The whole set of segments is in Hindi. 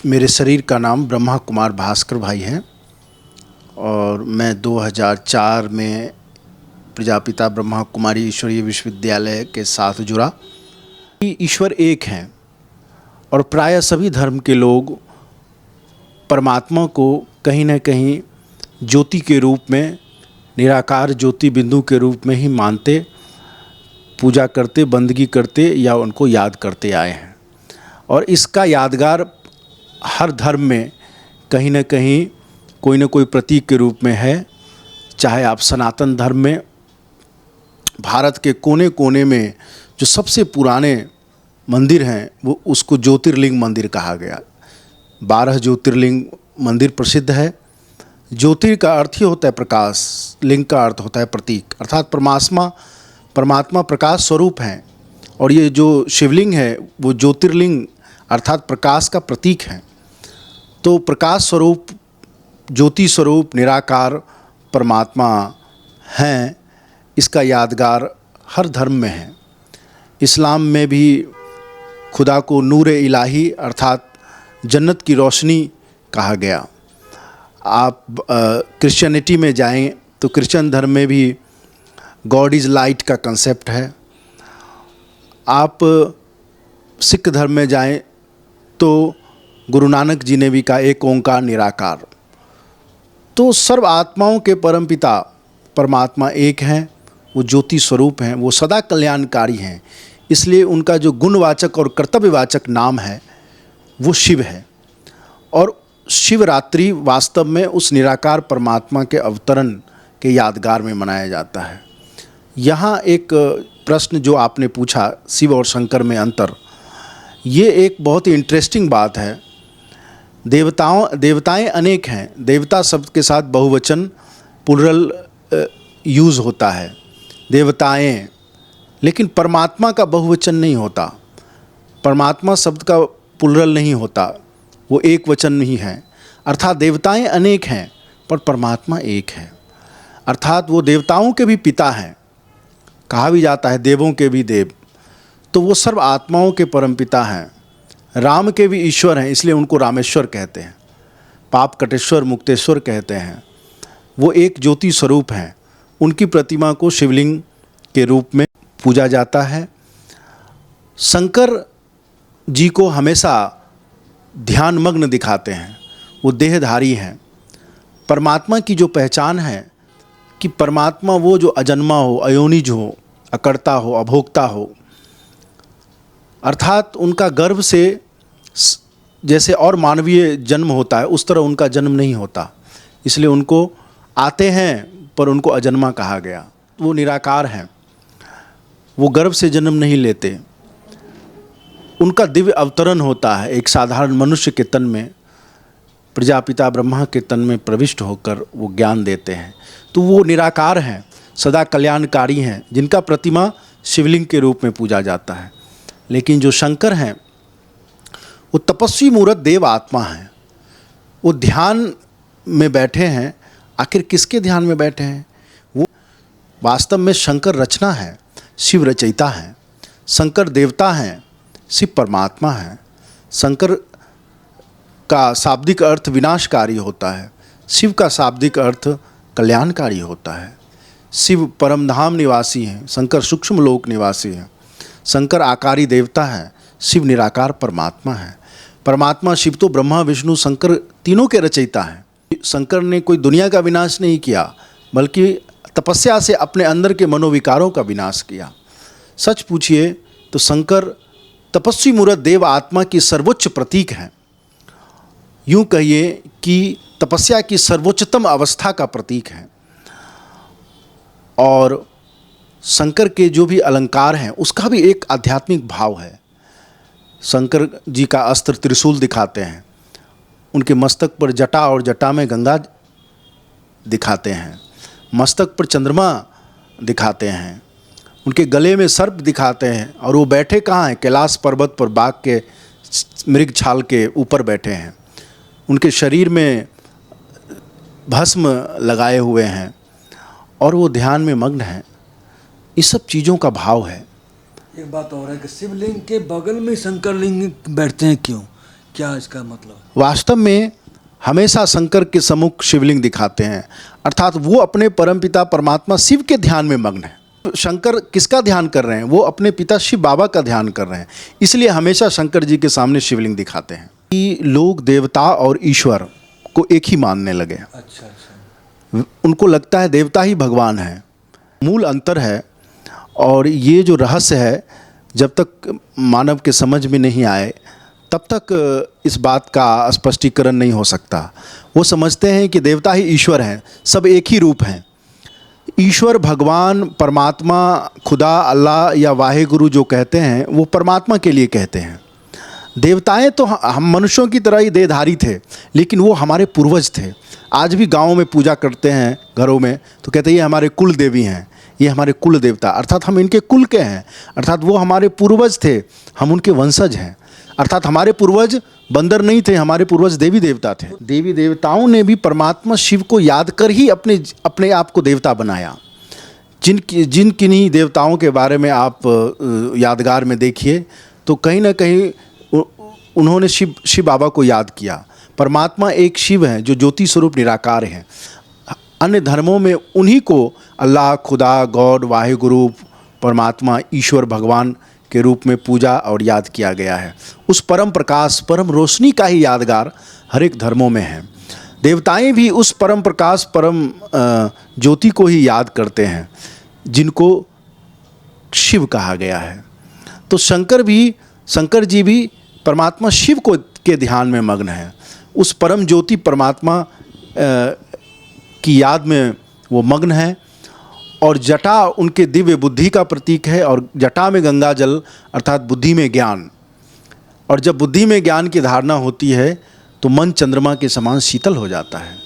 मेरे शरीर का नाम ब्रह्मा कुमार भास्कर भाई है और मैं 2004 में प्रजापिता ब्रह्मा कुमारी ईश्वरीय विश्वविद्यालय के साथ जुड़ा। ईश्वर एक हैं और प्रायः सभी धर्म के लोग परमात्मा को कहीं न कहीं ज्योति के रूप में, निराकार ज्योति बिंदु के रूप में ही मानते, पूजा करते, बंदगी करते या उनको याद करते आए हैं। और इसका यादगार हर धर्म में कहीं न कहीं कोई न कोई प्रतीक के रूप में है। चाहे आप सनातन धर्म में भारत के कोने कोने में जो सबसे पुराने मंदिर हैं वो उसको ज्योतिर्लिंग मंदिर कहा गया। 12 ज्योतिर्लिंग मंदिर प्रसिद्ध है। ज्योतिर का अर्थ ही होता है प्रकाश, लिंग का अर्थ होता है प्रतीक, अर्थात परमात्मा प्रकाश स्वरूप हैं। और ये जो शिवलिंग है वो ज्योतिर्लिंग अर्थात प्रकाश का प्रतीक है। तो प्रकाश स्वरूप, ज्योति स्वरूप, निराकार परमात्मा हैं, इसका यादगार हर धर्म में है। इस्लाम में भी खुदा को नूर इलाही अर्थात जन्नत की रोशनी कहा गया। आप क्रिश्चियनिटी में जाएं तो क्रिश्चियन धर्म में भी गॉड इज़ लाइट का कंसेप्ट है। आप सिख धर्म में जाएं तो गुरु नानक जी ने भी कहा एक ओंकार निराकार। तो सर्व आत्माओं के परमपिता परमात्मा एक हैं, वो ज्योति स्वरूप हैं, वो सदा कल्याणकारी हैं। इसलिए उनका जो गुणवाचक और कर्तव्यवाचक नाम है वो शिव है। और शिवरात्रि वास्तव में उस निराकार परमात्मा के अवतरण के यादगार में मनाया जाता है। यहाँ एक प्रश्न जो आपने पूछा, शिव और शंकर में अंतर, ये एक बहुत ही इंटरेस्टिंग बात है। देवताएं अनेक हैं। देवता शब्द के साथ बहुवचन प्लुरल यूज़ होता है, देवताएं। लेकिन परमात्मा का बहुवचन नहीं होता। परमात्मा शब्द का प्लुरल नहीं होता, वो एक वचन ही है। अर्थात देवताएं अनेक हैं पर परमात्मा एक है। अर्थात वो देवताओं के भी पिता हैं, कहा भी जाता है देवों के भी देव। तो वो सर्व आत्माओं के परमपिता हैं। राम के भी ईश्वर हैं, इसलिए उनको रामेश्वर कहते हैं। पाप कटेश्वर, मुक्तेश्वर कहते हैं। वो एक ज्योति स्वरूप हैं। उनकी प्रतिमा को शिवलिंग के रूप में पूजा जाता है। शंकर जी को हमेशा ध्यानमग्न दिखाते हैं, वो देहधारी हैं। परमात्मा की जो पहचान है कि परमात्मा वो जो अजन्मा हो, अयोनिज हो, अकर्ता हो, अभोक्ता हो, अर्थात उनका गर्भ से जैसे और मानवीय जन्म होता है उस तरह उनका जन्म नहीं होता। इसलिए उनको आते हैं पर उनको अजन्मा कहा गया। वो निराकार हैं, वो गर्भ से जन्म नहीं लेते। उनका दिव्य अवतरण होता है एक साधारण मनुष्य के तन में, प्रजापिता ब्रह्मा के तन में प्रविष्ट होकर वो ज्ञान देते हैं। तो वो निराकार हैं, सदा कल्याणकारी हैं, जिनका प्रतिमा शिवलिंग के रूप में पूजा जाता है। लेकिन जो शंकर हैं वो तपस्वी मूर्त देव आत्मा हैं। वो ध्यान में बैठे हैं। आखिर किसके ध्यान में बैठे हैं? वो वास्तव में शंकर रचना है, शिव रचयिता हैं। शंकर देवता हैं, शिव परमात्मा हैं। शंकर का शाब्दिक अर्थ विनाशकारी होता है, शिव का शाब्दिक अर्थ कल्याणकारी होता है। शिव परमधाम निवासी हैं, शंकर सूक्ष्म लोक निवासी हैं। शंकर आकारी देवता है, शिव निराकार परमात्मा है। परमात्मा शिव तो ब्रह्मा विष्णु शंकर तीनों के रचयिता हैं। शंकर ने कोई दुनिया का विनाश नहीं किया, बल्कि तपस्या से अपने अंदर के मनोविकारों का विनाश किया। सच पूछिए तो शंकर तपस्वी मूर्त देव आत्मा की सर्वोच्च प्रतीक हैं। यूँ कहिए कि तपस्या की सर्वोच्चतम अवस्था का प्रतीक हैं। और शंकर के जो भी अलंकार हैं उसका भी एक आध्यात्मिक भाव है। शंकर जी का अस्त्र त्रिशूल दिखाते हैं, उनके मस्तक पर जटा और जटा में गंगा दिखाते हैं, मस्तक पर चंद्रमा दिखाते हैं, उनके गले में सर्प दिखाते हैं। और वो बैठे कहाँ हैं? कैलाश पर्वत पर बाघ के मृग छाल के ऊपर बैठे हैं। उनके शरीर में भस्म लगाए हुए हैं और वो ध्यान में मग्न हैं। इस सब चीज़ों का भाव है। एक बात और है कि शिवलिंग के बगल में शंकर लिंग बैठते हैं क्यों? क्या इसका मतलब? वास्तव में हमेशा शंकर के सम्मुख शिवलिंग दिखाते हैं, अर्थात वो अपने परमपिता परमात्मा शिव के ध्यान में मग्न है। शंकर किसका ध्यान कर रहे हैं? वो अपने पिता शिव बाबा का ध्यान कर रहे हैं, इसलिए हमेशा शंकर जी के सामने शिवलिंग दिखाते हैं। कि लोग देवता और ईश्वर को एक ही मानने लगे। अच्छा अच्छा। उनको लगता है देवता ही भगवान है। मूल अंतर है, और ये जो रहस्य है जब तक मानव के समझ में नहीं आए तब तक इस बात का स्पष्टीकरण नहीं हो सकता। वो समझते हैं कि देवता ही ईश्वर हैं, सब एक ही रूप हैं। ईश्वर, भगवान, परमात्मा, खुदा, अल्लाह या वाहेगुरु जो कहते हैं वो परमात्मा के लिए कहते हैं। देवताएं तो हम मनुष्यों की तरह ही देहधारी थे, लेकिन वो हमारे पूर्वज थे। आज भी गाँव में पूजा करते हैं घरों में तो कहते हैं ये हमारे कुल देवी हैं, ये हमारे कुल देवता, अर्थात हम इनके कुल के हैं, अर्थात वो हमारे पूर्वज थे, हम उनके वंशज हैं। अर्थात हमारे पूर्वज बंदर नहीं थे, हमारे पूर्वज देवी देवता थे। देवी देवताओं ने भी परमात्मा शिव को याद कर ही अपने आप को देवता बनाया। जिन किन्हीं देवताओं के बारे में आप यादगार में देखिए तो कहीं ना कहीं उन्होंने शिव बाबा को याद किया। परमात्मा एक शिव हैं जो ज्योति स्वरूप निराकार हैं। अन्य धर्मों में उन्हीं को अल्लाह, खुदा, गॉड, वाहेगुरु, परमात्मा, ईश्वर, भगवान के रूप में पूजा और याद किया गया है। उस परम प्रकाश, परम रोशनी का ही यादगार हर एक धर्मों में है। देवताएं भी उस परम प्रकाश, परम ज्योति को ही याद करते हैं जिनको शिव कहा गया है। तो शंकर जी भी परमात्मा शिव को के ध्यान में मग्न है। उस परम ज्योति परमात्मा की याद में वो मग्न है, और जटा उनके दिव्य बुद्धि का प्रतीक है, और जटा में गंगा जल अर्थात बुद्धि में ज्ञान। और जब बुद्धि में ज्ञान की धारणा होती है तो मन चंद्रमा के समान शीतल हो जाता है।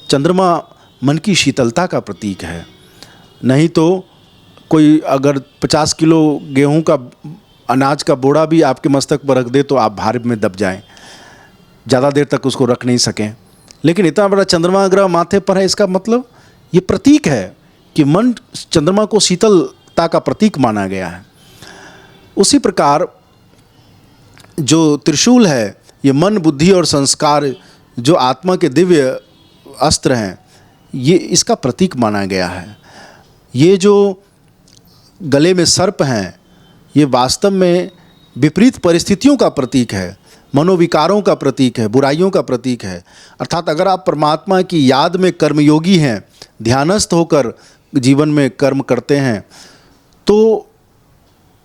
चंद्रमा मन की शीतलता का प्रतीक है। नहीं तो कोई अगर 50 किलो गेहूं का अनाज का बोरा भी आपके मस्तक पर रख दे तो आप भार में दब जाएं, ज़्यादा देर तक उसको रख नहीं सकें। लेकिन इतना बड़ा चंद्रमा ग्रह माथे पर है, इसका मतलब ये प्रतीक है कि मन चंद्रमा को शीतलता का प्रतीक माना गया है। उसी प्रकार जो त्रिशूल है, ये मन, बुद्धि और संस्कार जो आत्मा के दिव्य अस्त्र हैं, ये इसका प्रतीक माना गया है। ये जो गले में सर्प हैं, ये वास्तव में विपरीत परिस्थितियों का प्रतीक है, मनोविकारों का प्रतीक है, बुराइयों का प्रतीक है। अर्थात अगर आप परमात्मा की याद में कर्मयोगी हैं, ध्यानस्थ होकर जीवन में कर्म करते हैं, तो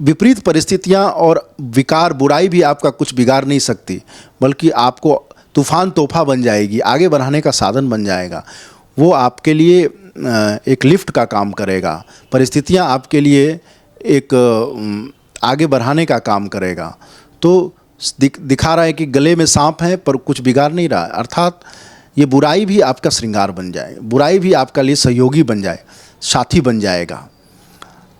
विपरीत परिस्थितियां और विकार, बुराई भी आपका कुछ बिगाड़ नहीं सकती, बल्कि आपको तूफान तोहफा बन जाएगी, आगे बढ़ाने का साधन बन जाएगा। वो आपके लिए एक लिफ्ट का काम करेगा। परिस्थितियां आपके लिए एक आगे बढ़ाने का काम करेगा। तो दिखा रहा है कि गले में सांप है पर कुछ बिगाड़ नहीं रहा, अर्थात ये बुराई भी आपका श्रृंगार बन जाए, बुराई भी आपका लिए सहयोगी बन जाए, साथी बन जाएगा।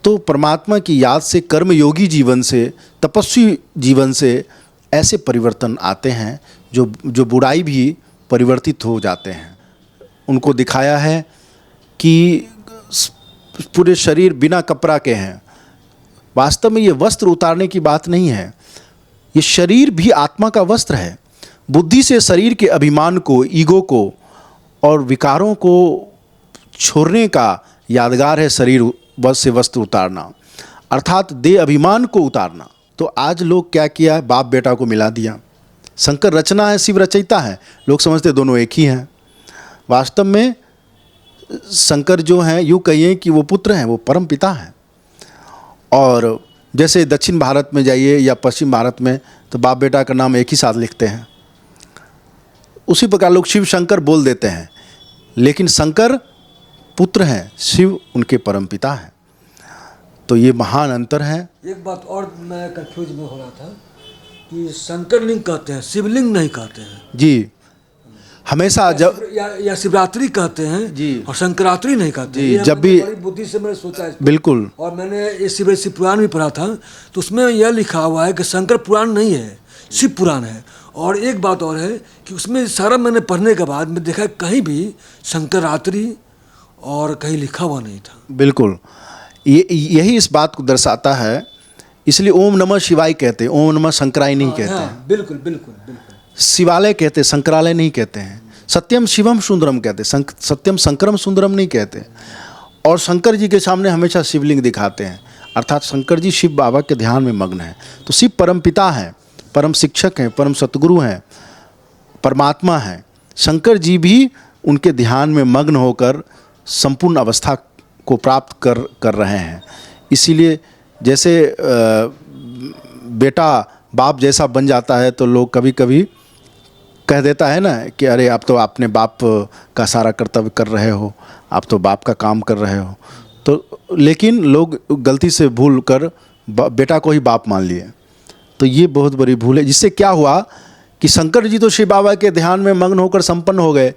तो परमात्मा की याद से, कर्मयोगी जीवन से, तपस्वी जीवन से ऐसे परिवर्तन आते हैं जो बुराई भी परिवर्तित हो जाते हैं। उनको दिखाया है कि पूरे शरीर बिना कपड़ा के हैं। वास्तव में ये वस्त्र उतारने की बात नहीं है, ये शरीर भी आत्मा का वस्त्र है। बुद्धि से शरीर के अभिमान को, ईगो को और विकारों को छोड़ने का यादगार है शरीर से वस्त्र उतारना, अर्थात देह अभिमान को उतारना। तो आज लोग क्या किया, बाप बेटा को मिला दिया। शंकर रचना है, शिव रचयिता है, लोग समझते दोनों एक ही हैं। वास्तव में शंकर जो हैं, यूँ कहिए कि वो पुत्र हैं, वो परम पिता हैं। और जैसे दक्षिण भारत में जाइए या पश्चिम भारत में तो बाप बेटा का नाम एक ही साथ लिखते हैं, उसी प्रकार लोग शिव शंकर बोल देते हैं, लेकिन शंकर पुत्र हैं, शिव उनके परम पिता हैं। तो ये महान अंतर है। एक बात और मैं कंफ्यूज में हो रहा था कि शंकर लिंग कहते हैं, शिवलिंग नहीं कहते हैं जी। हमेशा जब या शिवरात्रि कहते हैं जी, और शंकरात्रि नहीं कहते जी। हैं। जब भी बड़ी बुद्धि से मैंने सोचा है बिल्कुल, और मैंने ये शिव पुराण भी पढ़ा था, तो उसमें यह लिखा हुआ है कि शंकर पुराण नहीं है, शिव पुराण है। और एक बात और है कि उसमें सारा मैंने पढ़ने के बाद मैं देखा कहीं भी शंकरात्रि और कहीं लिखा हुआ नहीं था। बिल्कुल, यही इस बात को दर्शाता है, इसलिए ओम नमः शिवाय कहते हैं, ओम नमः शंकराय नहीं कहते हैं। बिल्कुल बिल्कुल बिल्कुल। शिवालय कहते, शंकरालय नहीं कहते हैं। सत्यम शिवम सुंदरम कहते, सत्यम शंकरम सुंदरम नहीं कहते। और शंकर जी के सामने हमेशा शिवलिंग दिखाते हैं, अर्थात शंकर जी शिव बाबा के ध्यान में मग्न हैं। तो शिव परम पिता हैं, परम शिक्षक हैं, परम सतगुरु हैं, परमात्मा हैं। शंकर जी भी उनके ध्यान में मग्न होकर संपूर्ण अवस्था को प्राप्त कर रहे हैं। इसीलिए जैसे बेटा बाप जैसा बन जाता है तो लोग कभी कभी कह देता है ना कि अरे आप तो अपने बाप का सारा कर्तव्य कर रहे हो, आप तो बाप का काम कर रहे हो। तो लेकिन लोग गलती से भूल कर बेटा को ही बाप मान लिए। तो ये बहुत बड़ी भूल है, जिससे क्या हुआ कि शंकर जी तो शिव बाबा के ध्यान में मग्न होकर संपन्न हो गए,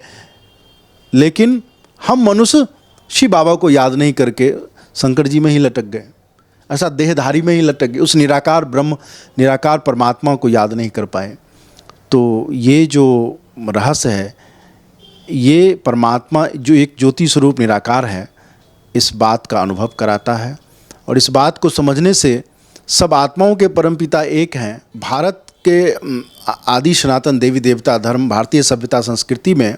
लेकिन हम मनुष्य शिव बाबा को याद नहीं करके शंकर जी में ही लटक गए, ऐसा देहधारी में ही लटक गए, उस निराकार ब्रह्म, निराकार परमात्मा को याद नहीं कर पाए। तो ये जो रहस्य है, ये परमात्मा जो एक ज्योति स्वरूप निराकार है, इस बात का अनुभव कराता है। और इस बात को समझने से सब आत्माओं के परमपिता एक हैं। भारत के आदि सनातन देवी देवता धर्म, भारतीय सभ्यता संस्कृति में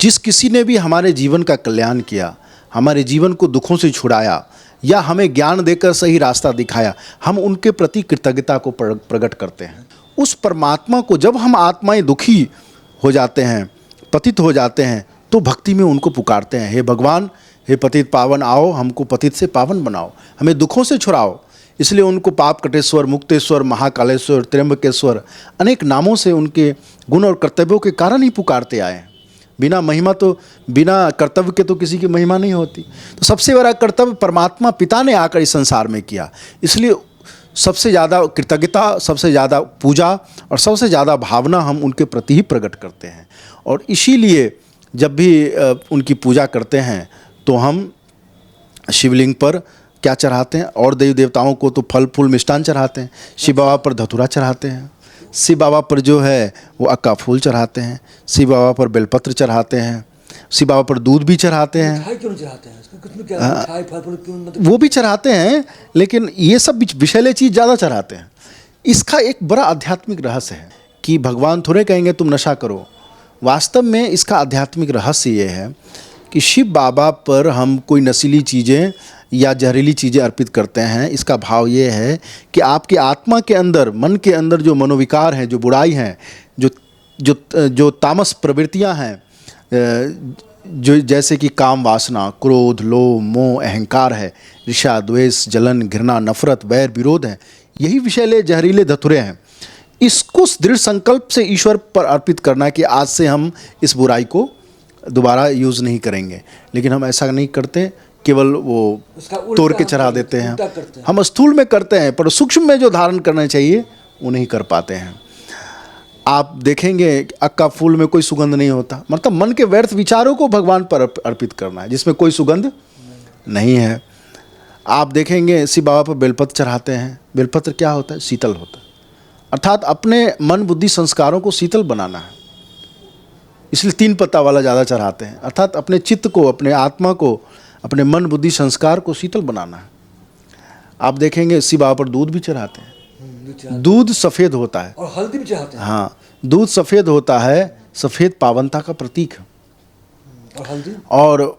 जिस किसी ने भी हमारे जीवन का कल्याण किया, हमारे जीवन को दुखों से छुड़ाया या हमें ज्ञान देकर सही रास्ता दिखाया, हम उनके प्रति कृतज्ञता को प्रकट करते हैं। उस परमात्मा को जब हम आत्माएं दुखी हो जाते हैं, पतित हो जाते हैं, तो भक्ति में उनको पुकारते हैं, हे भगवान, हे पतित पावन आओ, हमको पतित से पावन बनाओ, हमें दुखों से छुड़ाओ। इसलिए उनको पाप कटेश्वर, मुक्तेश्वर, महाकालेश्वर, त्र्यंबकेश्वर अनेक नामों से उनके गुण और कर्तव्यों के कारण ही पुकारते आए हैं। बिना महिमा तो, बिना कर्तव्य के तो किसी की महिमा नहीं होती। तो सबसे बड़ा कर्तव्य परमात्मा पिता ने आकर इस संसार में किया, इसलिए सबसे ज़्यादा कृतज्ञता, सबसे ज़्यादा पूजा और सबसे ज़्यादा भावना हम उनके प्रति ही प्रकट करते हैं। और इसीलिए जब भी उनकी पूजा करते हैं तो हम शिवलिंग पर क्या चढ़ाते हैं, और देवी देवताओं को तो फल फूल मिष्टान चढ़ाते हैं, शिव बाबा पर धतूरा चढ़ाते हैं, शिव बाबा पर जो है वो अक्का फूल चढ़ाते हैं, शिव बाबा पर बेलपत्र चढ़ाते हैं, शिव बाबा पर दूध भी चढ़ाते हैं। मिठाई क्यों चढ़ाते हैं? इसमें क्या मिठाई फल फूल क्यों, मतलब वो भी चढ़ाते हैं, लेकिन ये सब विषैले चीज़ ज़्यादा चढ़ाते हैं। इसका एक बड़ा आध्यात्मिक रहस्य है कि भगवान थोड़े कहेंगे तुम नशा करो। वास्तव में इसका आध्यात्मिक रहस्य ये है कि शिव बाबा पर हम कोई नशीली चीज़ें या जहरीली चीज़ें अर्पित करते हैं। इसका भाव ये है कि आपकी आत्मा के अंदर, मन के अंदर जो मनोविकार हैं, जो बुराई हैं, जो तामस प्रवृत्तियां हैं, जो जैसे कि काम वासना, क्रोध, लोभ, मोह, अहंकार है, ईर्ष्या, द्वेष, जलन, घृणा, नफरत, वैर, विरोध है, यही विषैले जहरीले धतूरे हैं। इसको दृढ़ संकल्प से ईश्वर पर अर्पित करना कि आज से हम इस बुराई को दोबारा यूज़ नहीं करेंगे। लेकिन हम ऐसा नहीं करते, केवल वो तोड़ के चढ़ा देते हैं। हम स्थूल में करते हैं, पर सूक्ष्म में जो धारण करना चाहिए वो नहीं कर पाते हैं। आप देखेंगे अक्का फूल में कोई सुगंध नहीं होता, मतलब मन के व्यर्थ विचारों को भगवान पर अर्पित करना है जिसमें कोई सुगंध नहीं है। आप देखेंगे शिव बाबा पर बेलपत्र चढ़ाते हैं। बेलपत्र क्या होता है? शीतल होता है, अर्थात अपने मन बुद्धि संस्कारों को शीतल बनाना है, इसलिए 3 पत्ता वाला ज़्यादा चढ़ाते हैं, अर्थात अपने चित्त को, अपने आत्मा को, अपने मन बुद्धि संस्कार को शीतल बनाना है। आप देखेंगे शिव बाबा पर दूध भी चढ़ाते हैं। दूध सफ़ेद होता है और हल्दी भी चढ़ाते हैं। हाँ, दूध सफ़ेद होता है, सफ़ेद पावनता का प्रतीक है। और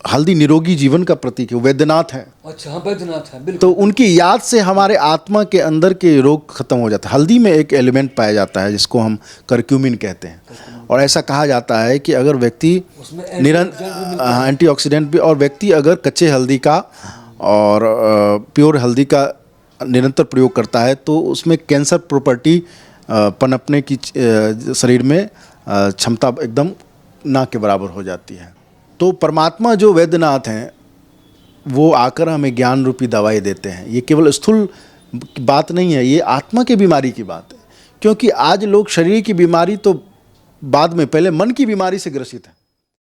हल्दी निरोगी जीवन का प्रतीक है, वैद्यनाथ है। अच्छा, हाँ, वैद्यनाथ है, बिल्कुल। तो उनकी याद से हमारे आत्मा के अंदर के रोग खत्म हो जाता है। हल्दी में एक एलिमेंट पाया जाता है जिसको हम करक्यूमिन कहते हैं, और ऐसा कहा जाता है कि अगर व्यक्ति निरंतर एंटीऑक्सीडेंट भी, और व्यक्ति अगर कच्चे हल्दी का और प्योर हल्दी का निरंतर प्रयोग करता है तो उसमें कैंसर प्रॉपर्टी पनपने की शरीर में क्षमता एकदम ना के बराबर हो जाती है। तो परमात्मा जो वैद्यनाथ हैं वो आकर हमें ज्ञान रूपी दवाई देते हैं। ये केवल स्थूल बात नहीं है, ये आत्मा की बीमारी की बात है। क्योंकि आज लोग शरीर की बीमारी तो बाद में, पहले मन की बीमारी से ग्रसित हैं।